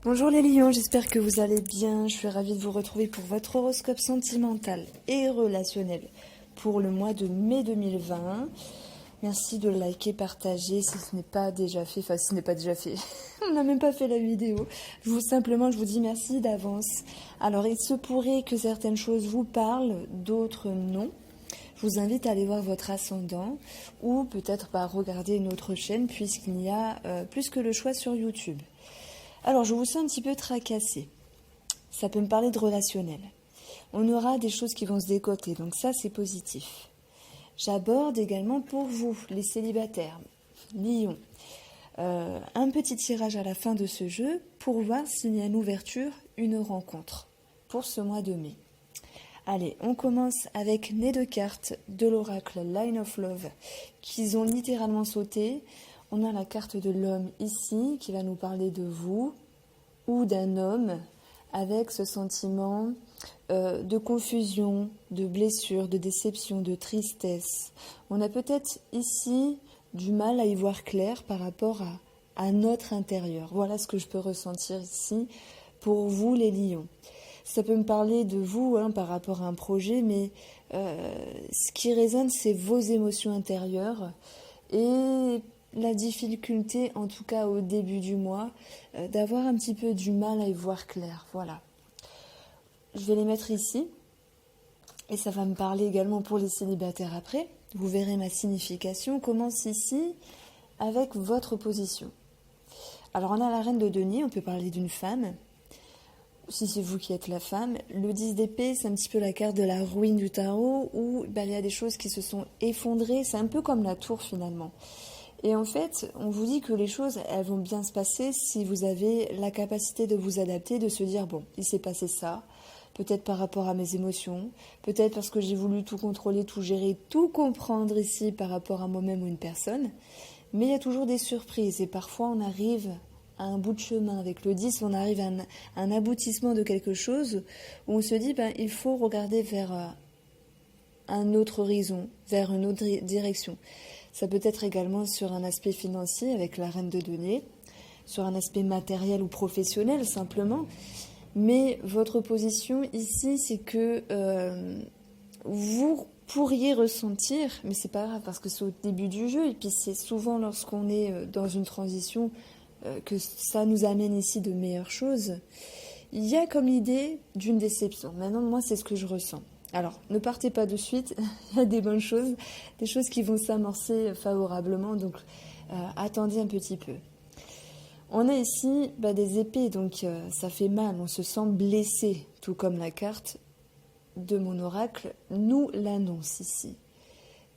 Bonjour les lions, j'espère que vous allez bien. Je suis ravie de vous retrouver pour votre horoscope sentimental et relationnel pour le mois de mai 2020. Merci de liker, partager si ce n'est pas déjà fait. Enfin, si ce n'est pas déjà fait, on n'a même pas fait la vidéo. Je vous dis merci d'avance. Alors, il se pourrait que certaines choses vous parlent, d'autres non. Je vous invite à aller voir votre ascendant ou peut-être regarder une autre chaîne puisqu'il y a plus que le choix sur YouTube. Alors, je vous sens un petit peu tracassé. Ça peut me parler de relationnel. On aura des choses qui vont se décoter, donc ça, c'est positif. J'aborde également pour vous, les célibataires, lions, un petit tirage à la fin de ce jeu pour voir s'il y a une ouverture, une rencontre pour ce mois de mai. Allez, on commence avec les 2 cartes de l'oracle Line of Love qui ont littéralement sauté. On a la carte de l'homme ici qui va nous parler de vous ou d'un homme avec ce sentiment de confusion, de blessure, de déception, de tristesse. On a peut-être ici du mal à y voir clair par rapport à notre intérieur. Voilà ce que je peux ressentir ici pour vous les lions. Ça peut me parler de vous par rapport à un projet, mais ce qui résonne, c'est vos émotions intérieures et la difficulté, en tout cas au début du mois, d'avoir un petit peu du mal à y voir clair. Voilà. Je vais les mettre ici. Et ça va me parler également pour les célibataires après. Vous verrez ma signification. On commence ici avec votre position. Alors on a la reine de denier, on peut parler d'une femme. Si c'est vous qui êtes la femme, le 10 d'épée, c'est un petit peu la carte de la ruine du tarot où il y a des choses qui se sont effondrées. C'est un peu comme la tour finalement. Et en fait, on vous dit que les choses, elles vont bien se passer si vous avez la capacité de vous adapter, de se dire, bon, il s'est passé ça, peut-être par rapport à mes émotions, peut-être parce que j'ai voulu tout contrôler, tout gérer, tout comprendre ici par rapport à moi-même ou une personne. Mais il y a toujours des surprises et parfois on arrive à un bout de chemin. Avec le 10, on arrive à un aboutissement de quelque chose où on se dit, il faut regarder vers un autre horizon, vers une autre direction. Ça peut être également sur un aspect financier avec la reine de denier, sur un aspect matériel ou professionnel simplement. Mais votre position ici, c'est que vous pourriez ressentir, mais c'est pas grave parce que c'est au début du jeu et puis c'est souvent lorsqu'on est dans une transition que ça nous amène ici de meilleures choses. Il y a comme l'idée d'une déception. Maintenant, moi, c'est ce que je ressens. Alors, ne partez pas de suite, il y a des bonnes choses, des choses qui vont s'amorcer favorablement, donc attendez un petit peu. On a ici des épées, donc ça fait mal, on se sent blessé, tout comme la carte de mon oracle nous l'annonce ici.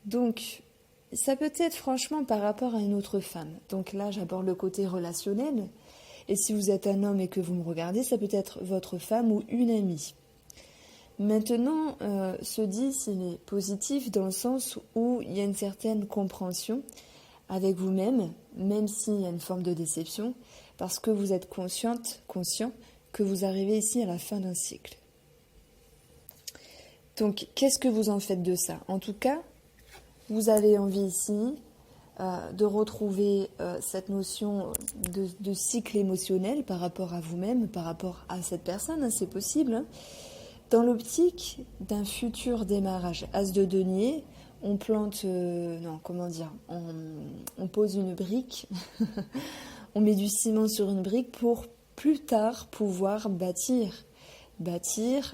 Donc, ça peut être franchement par rapport à une autre femme. Donc là, j'aborde le côté relationnel, et si vous êtes un homme et que vous me regardez, ça peut être votre femme ou une amie. Maintenant, ce 10, il est positif dans le sens où il y a une certaine compréhension avec vous-même, même s'il y a une forme de déception, parce que vous êtes conscient que vous arrivez ici à la fin d'un cycle. Donc, qu'est-ce que vous en faites de ça ? En tout cas, vous avez envie ici de retrouver cette notion de cycle émotionnel par rapport à vous-même, par rapport à cette personne, c'est possible. Dans l'optique d'un futur démarrage, As de denier, on plante, on pose une brique, on met du ciment sur une brique pour plus tard pouvoir bâtir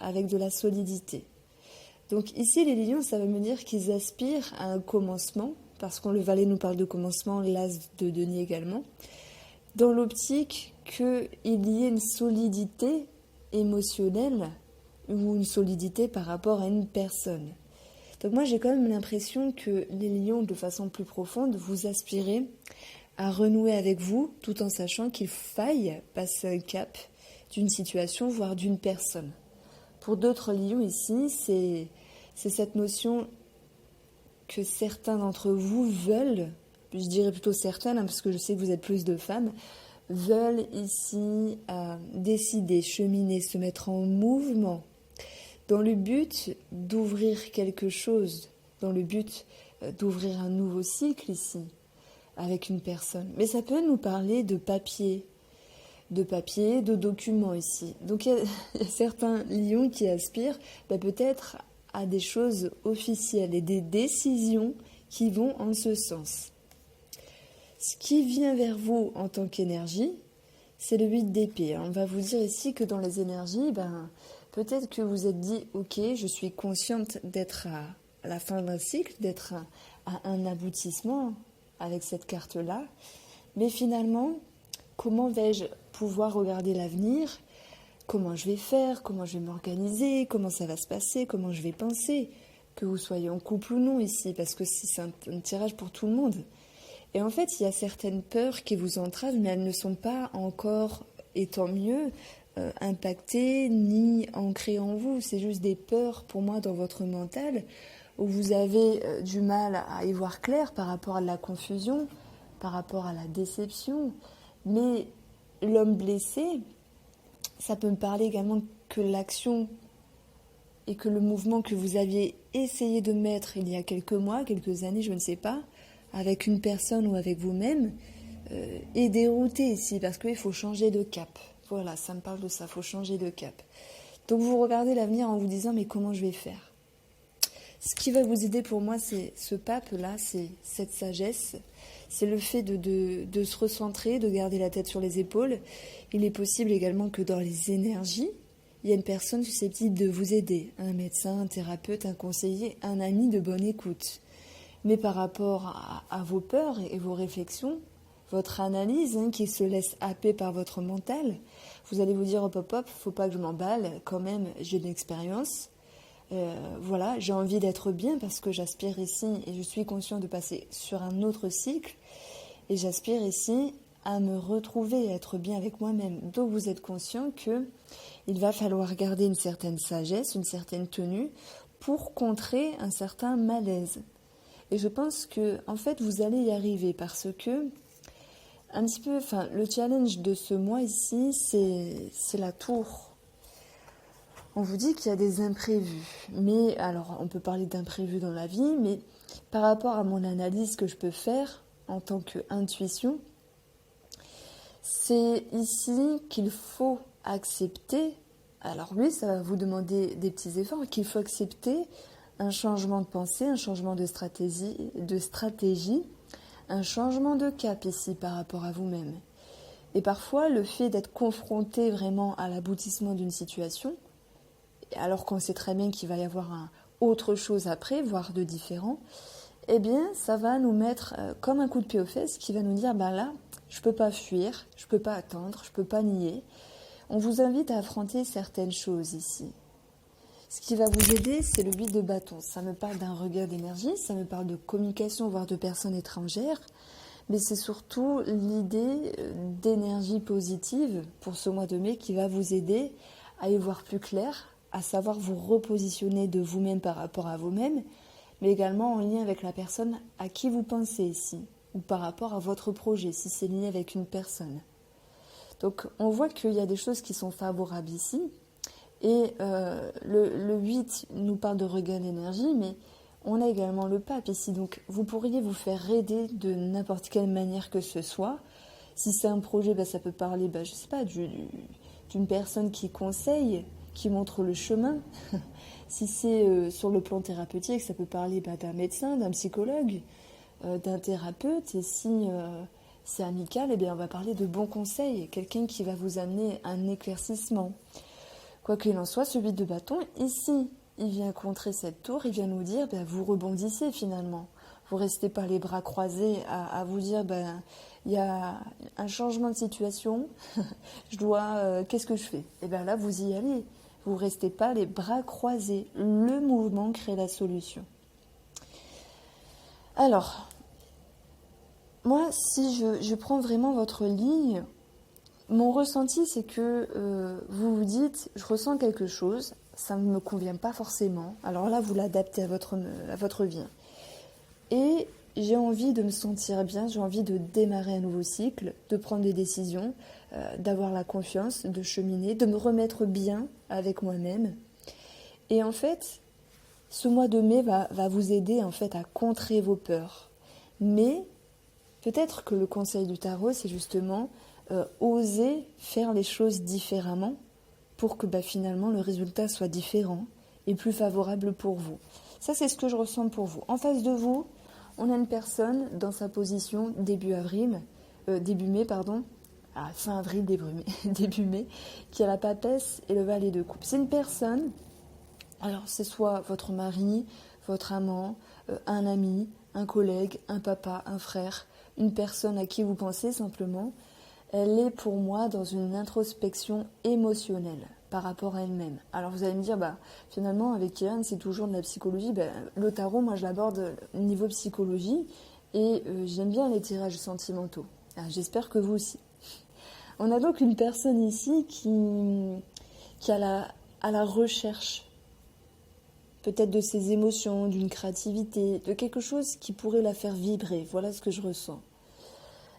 avec de la solidité. Donc ici, les lions, ça veut me dire qu'ils aspirent à un commencement, parce que le valet nous parle de commencement, l'as de denier également, dans l'optique qu'il y ait une solidité émotionnelle ou une solidité par rapport à une personne. Donc moi, j'ai quand même l'impression que les lions, de façon plus profonde, vous aspirez à renouer avec vous, tout en sachant qu'il faille passer un cap d'une situation, voire d'une personne. Pour d'autres lions ici, c'est cette notion que certains d'entre vous veulent, je dirais plutôt certaines, parce que je sais que vous êtes plus de femmes, veulent ici décider, cheminer, se mettre en mouvement, dans le but d'ouvrir quelque chose, dans le but d'ouvrir un nouveau cycle ici, avec une personne. Mais ça peut nous parler de papier, de documents ici. Donc il y a certains lions qui aspirent peut-être à des choses officielles et des décisions qui vont en ce sens. Ce qui vient vers vous en tant qu'énergie, c'est le 8 d'épée. On va vous dire ici que dans les énergies, peut-être que vous êtes dit, ok, je suis consciente d'être à la fin d'un cycle, d'être à un aboutissement avec cette carte-là, mais finalement, comment vais-je pouvoir regarder l'avenir? Comment je vais faire? Comment je vais m'organiser? Comment ça va se passer? Comment je vais penser? Que vous soyez en couple ou non ici, parce que c'est un tirage pour tout le monde. Et en fait, il y a certaines peurs qui vous entravent, mais elles ne sont pas encore, et tant mieux, impactées ni ancrées en vous. C'est juste des peurs, pour moi, dans votre mental, où vous avez du mal à y voir clair par rapport à la confusion, par rapport à la déception. Mais l'homme blessé, ça peut me parler également que l'action et que le mouvement que vous aviez essayé de mettre il y a quelques mois, quelques années, je ne sais pas, avec une personne ou avec vous-même, est dérouté ici, parce qu'il faut changer de cap. Voilà, ça me parle de ça, il faut changer de cap. Donc vous regardez l'avenir en vous disant, mais comment je vais faire? Ce qui va vous aider pour moi, c'est ce pape-là, c'est cette sagesse, c'est le fait de se recentrer, de garder la tête sur les épaules. Il est possible également que dans les énergies, il y a une personne susceptible de vous aider, un médecin, un thérapeute, un conseiller, un ami de bonne écoute. Mais par rapport à vos peurs et vos réflexions, votre analyse qui se laisse happer par votre mental, vous allez vous dire hop hop hop, faut pas que je m'emballe, quand même j'ai de l'expérience. Voilà, j'ai envie d'être bien parce que j'aspire ici et je suis conscient de passer sur un autre cycle et j'aspire ici à me retrouver, à être bien avec moi-même. Donc vous êtes conscient que il va falloir garder une certaine sagesse, une certaine tenue pour contrer un certain malaise. Et je pense que, en fait, vous allez y arriver parce que, un petit peu, le challenge de ce mois ici, c'est la tour. On vous dit qu'il y a des imprévus. Mais, alors, on peut parler d'imprévus dans la vie, mais par rapport à mon analyse que je peux faire en tant qu'intuition, c'est ici qu'il faut accepter. Alors oui, ça va vous demander des petits efforts, qu'il faut accepter un changement de pensée, un changement de stratégie, un changement de cap ici par rapport à vous-même. Et parfois, le fait d'être confronté vraiment à l'aboutissement d'une situation, alors qu'on sait très bien qu'il va y avoir autre chose après, voire de différent, eh bien, ça va nous mettre comme un coup de pied aux fesses qui va nous dire, là, je ne peux pas fuir, je ne peux pas attendre, je ne peux pas nier. On vous invite à affronter certaines choses ici. Ce qui va vous aider, c'est le 8 de bâton. Ça me parle d'un regain d'énergie, ça me parle de communication, voire de personnes étrangères, mais c'est surtout l'idée d'énergie positive pour ce mois de mai qui va vous aider à y voir plus clair, à savoir vous repositionner de vous-même par rapport à vous-même, mais également en lien avec la personne à qui vous pensez ici, ou par rapport à votre projet, si c'est lié avec une personne. Donc on voit qu'il y a des choses qui sont favorables ici, et le 8 nous parle de regain d'énergie, mais on a également le pape ici. Donc vous pourriez vous faire aider de n'importe quelle manière que ce soit. Si c'est un projet, ça peut parler, je sais pas, d'une personne qui conseille, qui montre le chemin. Si c'est sur le plan thérapeutique, ça peut parler d'un médecin, d'un psychologue, d'un thérapeute. Et si c'est amical, on va parler de bons conseils, quelqu'un qui va vous amener un éclaircissement. Quoi qu'il en soit, ce 8 de bâton, ici, il vient contrer cette tour, il vient nous dire, vous rebondissez finalement. Vous ne restez pas les bras croisés à vous dire, il y a un changement de situation, qu'est-ce que je fais? Et là, vous y allez. Vous ne restez pas les bras croisés. Le mouvement crée la solution. Alors, moi, si je prends vraiment votre ligne, mon ressenti, c'est que vous vous dites, je ressens quelque chose, ça ne me convient pas forcément. Alors là, vous l'adaptez à votre vie. Et j'ai envie de me sentir bien, j'ai envie de démarrer un nouveau cycle, de prendre des décisions, d'avoir la confiance, de cheminer, de me remettre bien avec moi-même. Et en fait, Ce mois de mai va vous aider en fait à contrer vos peurs. Mais peut-être que le conseil du tarot, c'est justement oser faire les choses différemment pour que finalement le résultat soit différent et plus favorable pour vous. Ça, c'est ce que je ressens pour vous. En face de vous, on a une personne dans sa position début mai, fin avril, début mai, qui a la papesse et le valet de coupe. C'est une personne, alors c'est soit votre mari, votre amant, un ami, un collègue, un papa, un frère, une personne à qui vous pensez simplement. Elle est pour moi dans une introspection émotionnelle par rapport à elle-même. Alors vous allez me dire, finalement avec Kiran c'est toujours de la psychologie. Le tarot, moi je l'aborde au niveau psychologie et j'aime bien les tirages sentimentaux. Alors, j'espère que vous aussi. On a donc une personne ici qui a à la recherche peut-être de ses émotions, d'une créativité, de quelque chose qui pourrait la faire vibrer. Voilà ce que je ressens.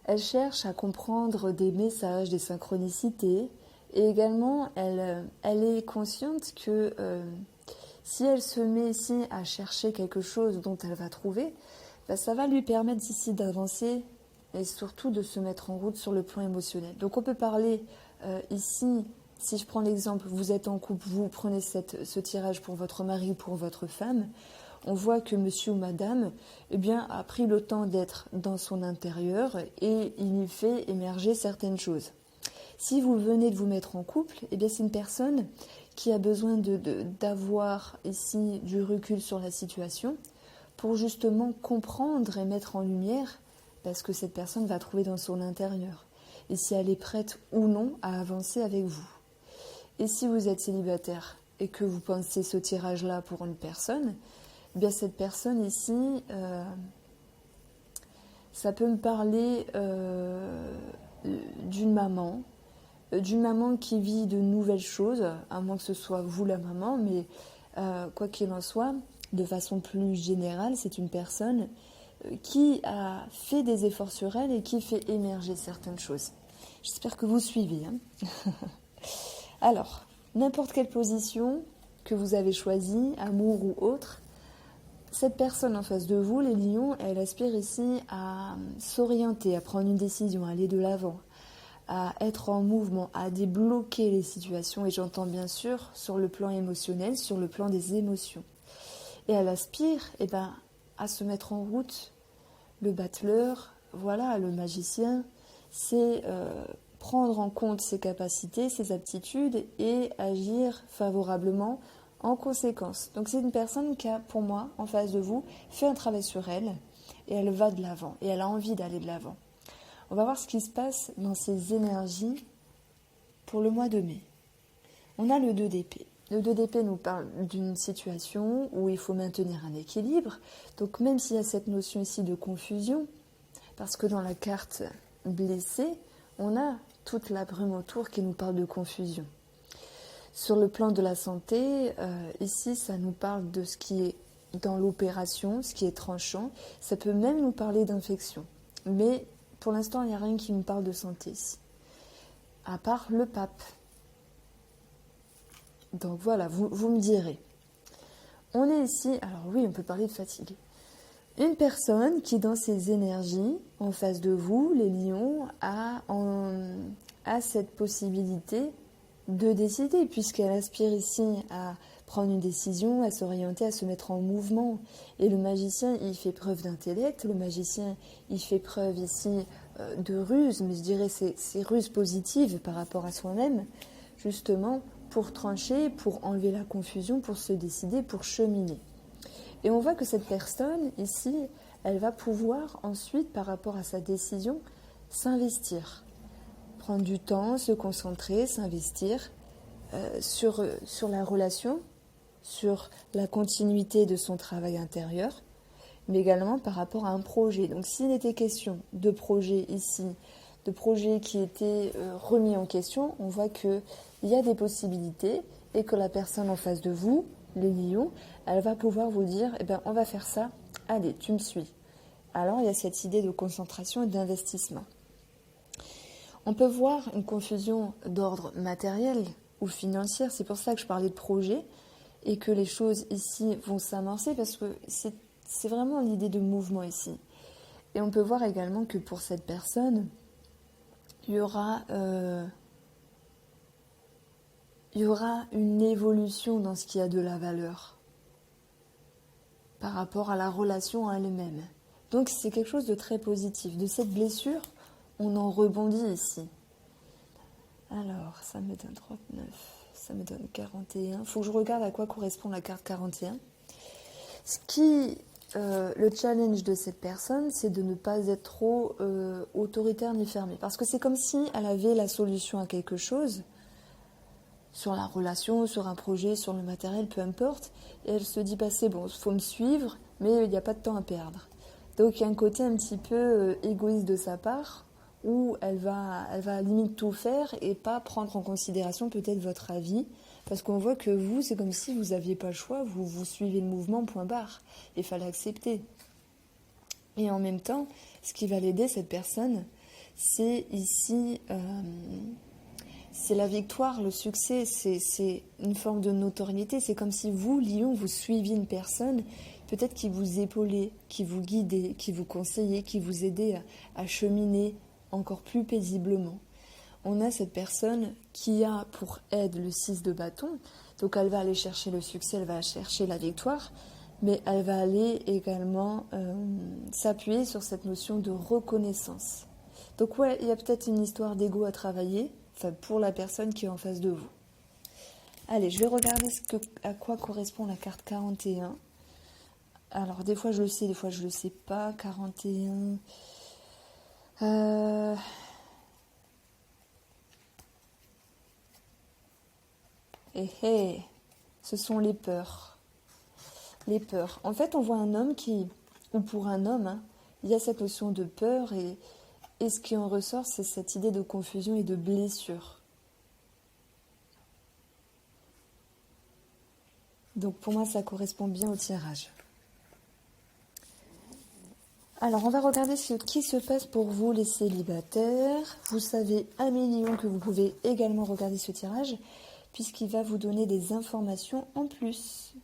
Elle cherche à comprendre des messages, des synchronicités, et également elle est consciente que si elle se met ici à chercher quelque chose dont elle va trouver, ça va lui permettre ici d'avancer et surtout de se mettre en route sur le plan émotionnel. Donc on peut parler ici, si je prends l'exemple, vous êtes en couple, vous prenez ce tirage pour votre mari ou pour votre femme, on voit que monsieur ou madame a pris le temps d'être dans son intérieur et il y fait émerger certaines choses. Si vous venez de vous mettre en couple, c'est une personne qui a besoin d'avoir ici du recul sur la situation pour justement comprendre et mettre en lumière ce que cette personne va trouver dans son intérieur et si elle est prête ou non à avancer avec vous. Et si vous êtes célibataire et que vous pensez ce tirage-là pour une personne, cette personne ici, ça peut me parler d'une maman qui vit de nouvelles choses, à moins que ce soit vous la maman, mais quoi qu'il en soit, de façon plus générale, c'est une personne qui a fait des efforts sur elle et qui fait émerger certaines choses. J'espère que vous suivez. Alors, n'importe quelle position que vous avez choisie, amour ou autre, cette personne en face de vous, les lions, elle aspire ici à s'orienter, à prendre une décision, à aller de l'avant, à être en mouvement, à débloquer les situations, et j'entends bien sûr sur le plan émotionnel, sur le plan des émotions. Et elle aspire à se mettre en route. Le battleur, le magicien, c'est prendre en compte ses capacités, ses aptitudes et agir favorablement en conséquence. Donc c'est une personne qui a, pour moi, en face de vous, fait un travail sur elle et elle va de l'avant et elle a envie d'aller de l'avant. On va voir ce qui se passe dans ses énergies pour le mois de mai. On a le 2 d'épée. Le 2 d'épée nous parle d'une situation où il faut maintenir un équilibre. Donc même s'il y a cette notion ici de confusion, parce que dans la carte blessée, on a toute la brume autour qui nous parle de confusion. Sur le plan de la santé, ici, ça nous parle de ce qui est dans l'opération, ce qui est tranchant. Ça peut même nous parler d'infection. Mais pour l'instant, il n'y a rien qui me parle de santé ici. À part le pape. Donc voilà, vous me direz. On est ici, alors oui, on peut parler de fatigue. Une personne qui, dans ses énergies, en face de vous, les lions, a cette possibilité de décider, puisqu'elle aspire ici à prendre une décision, à s'orienter, à se mettre en mouvement. Et le magicien, il fait preuve d'intellect, le magicien, il fait preuve ici de ruse, mais je dirais c'est ruse positive par rapport à soi-même, justement pour trancher, pour enlever la confusion, pour se décider, pour cheminer. Et on voit que cette personne, ici, elle va pouvoir ensuite, par rapport à sa décision, s'investir. Prendre du temps, se concentrer, s'investir sur la relation, sur la continuité de son travail intérieur, mais également par rapport à un projet. Donc s'il était question de projet ici, de projet qui était remis en question, on voit qu'il y a des possibilités et que la personne en face de vous, les lions, elle va pouvoir vous dire on va faire ça, allez, tu me suis. Alors il y a cette idée de concentration et d'investissement. On peut voir une confusion d'ordre matériel ou financière, c'est pour ça que je parlais de projet, et que les choses ici vont s'amorcer parce que c'est vraiment l'idée de mouvement ici. Et on peut voir également que pour cette personne, il y aura une évolution dans ce qui a de la valeur par rapport à la relation en elle-même. Donc c'est quelque chose de très positif. De cette blessure, on en rebondit ici. Alors, ça me donne 39, ça me donne 41. Il faut que je regarde à quoi correspond la carte 41. Le challenge de cette personne, c'est de ne pas être trop autoritaire ni fermée. Parce que c'est comme si elle avait la solution à quelque chose, sur la relation, sur un projet, sur le matériel, peu importe. Et elle se dit, bah, c'est bon, il faut me suivre, mais il n'y a pas de temps à perdre. Donc il y a un côté un petit peu égoïste de sa part, où elle va limite tout faire et pas prendre en considération peut-être votre avis. Parce qu'on voit que vous, c'est comme si vous n'aviez pas le choix, vous suivez le mouvement, point barre. Il fallait accepter. Et en même temps, ce qui va l'aider, cette personne, c'est ici... c'est la victoire, le succès, c'est une forme de notoriété. C'est comme si vous, Lion, vous suiviez une personne, peut-être qui vous épaulait, qui vous guidait, qui vous conseillait, qui vous aidait à cheminer encore plus paisiblement. On a cette personne qui a pour aide le 6 de bâton, donc elle va aller chercher le succès, elle va chercher la victoire, mais elle va aller également s'appuyer sur cette notion de reconnaissance. Donc ouais, il y a peut-être une histoire d'ego à travailler, enfin pour la personne qui est en face de vous. Allez, je vais regarder à quoi correspond la carte 41. Alors des fois je le sais, des fois je le sais pas. 41... Ce sont les peurs. Les peurs. En fait, on voit un homme ou pour un homme, hein, il y a cette notion de peur et ce qui en ressort, c'est cette idée de confusion et de blessure. Donc pour moi, ça correspond bien au tirage. Alors, on va regarder ce qui se passe pour vous, les célibataires. Vous savez, 1 million que vous pouvez également regarder ce tirage, puisqu'il va vous donner des informations en plus.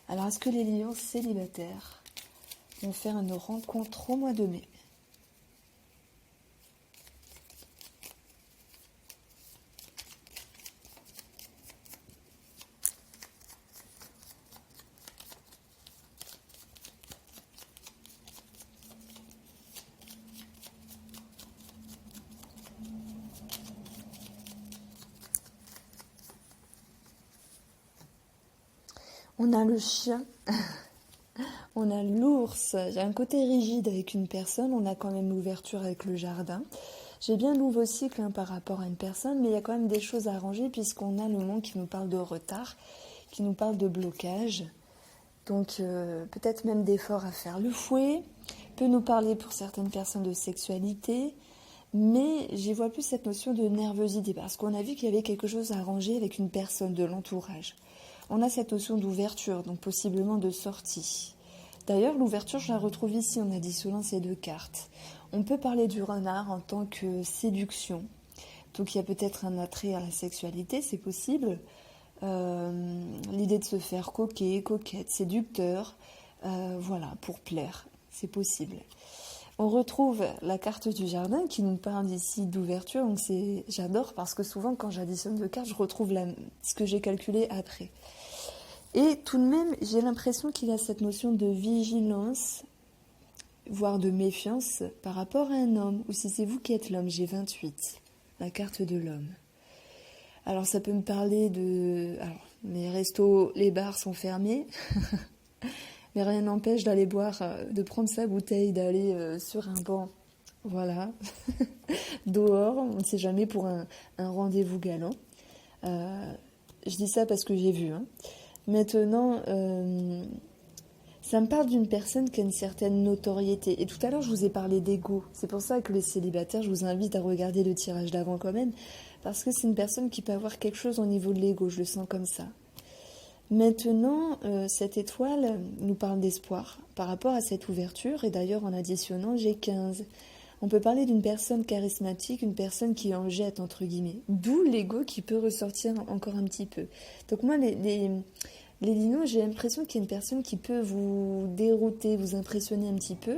Alors, est-ce que les lions célibataires vont faire une rencontre au mois de mai ? On a le chien, on a l'ours, j'ai un côté rigide avec une personne, on a quand même l'ouverture avec le jardin. J'ai bien le nouveau cycle par rapport à une personne, mais il y a quand même des choses à arranger puisqu'on a le monde qui nous parle de retard, qui nous parle de blocage. Donc peut-être même d'efforts à faire. Le fouet peut nous parler pour certaines personnes de sexualité, mais j'y vois plus cette notion de nervosité parce qu'on a vu qu'il y avait quelque chose à arranger avec une personne de l'entourage. On a cette notion d'ouverture, donc possiblement de sortie. D'ailleurs, l'ouverture, je la retrouve ici en additionnant ces deux cartes. On peut parler du renard en tant que séduction. Donc il y a peut-être un attrait à la sexualité, c'est possible. L'idée de se faire coquet, coquette, séducteur, voilà, pour plaire, c'est possible. On retrouve la carte du jardin qui nous parle ici d'ouverture, donc j'adore parce que souvent quand j'additionne deux cartes, je retrouve ce que j'ai calculé après. Et tout de même, j'ai l'impression qu'il y a cette notion de vigilance, voire de méfiance par rapport à un homme, ou si c'est vous qui êtes l'homme, j'ai 28, la carte de l'homme. Alors ça peut me parler Alors, les restos, les bars sont fermés, mais rien n'empêche d'aller boire, de prendre sa bouteille, d'aller sur un banc, voilà, dehors, on ne sait jamais pour un rendez-vous galant. Je dis ça parce que j'ai vu, hein. Maintenant, ça me parle d'une personne qui a une certaine notoriété. Et tout à l'heure, je vous ai parlé d'ego. C'est pour ça que les célibataires, je vous invite à regarder le tirage d'avant quand même, parce que c'est une personne qui peut avoir quelque chose au niveau de l'ego, je le sens comme ça. Maintenant, cette étoile nous parle d'espoir par rapport à cette ouverture, et d'ailleurs en additionnant, j'ai 15. On peut parler d'une personne charismatique, une personne qui en jette, entre guillemets. D'où l'ego qui peut ressortir encore un petit peu. Donc moi, les linos, j'ai l'impression qu'il y a une personne qui peut vous dérouter, vous impressionner un petit peu.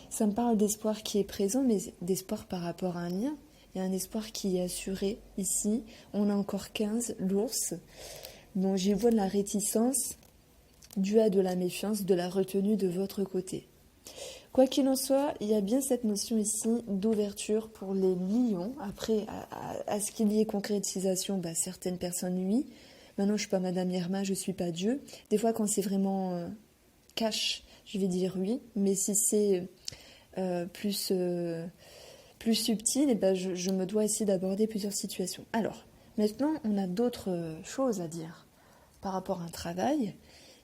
Ça me parle d'espoir qui est présent, mais d'espoir par rapport à un lien. Il y a un espoir qui est assuré ici. On a encore 15, l'ours. Bon, j'y vois de la réticence, due à de la méfiance, de la retenue de votre côté. Quoi qu'il en soit, il y a bien cette notion ici d'ouverture pour les lions. Après, à ce qu'il y ait concrétisation, certaines personnes, oui. Maintenant, je ne suis pas Madame Irma, je ne suis pas Dieu. Des fois, quand c'est vraiment cash, je vais dire oui. Mais si c'est plus subtil, je me dois ici d'aborder plusieurs situations. Alors, maintenant, on a d'autres choses à dire par rapport à un travail.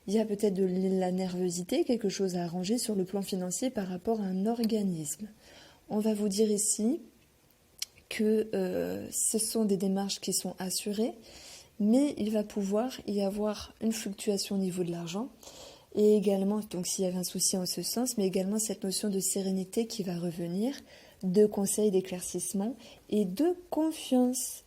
Il y a peut-être de la nervosité, quelque chose à arranger sur le plan financier par rapport à un organisme. On va vous dire ici que ce sont des démarches qui sont assurées, mais il va pouvoir y avoir une fluctuation au niveau de l'argent, et également, donc s'il y avait un souci en ce sens, mais également cette notion de sérénité qui va revenir, de conseils, d'éclaircissement et de confiance.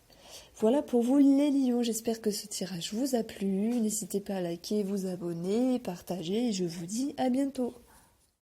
Voilà pour vous les lions, j'espère que ce tirage vous a plu, n'hésitez pas à liker, vous abonner, partager et je vous dis à bientôt.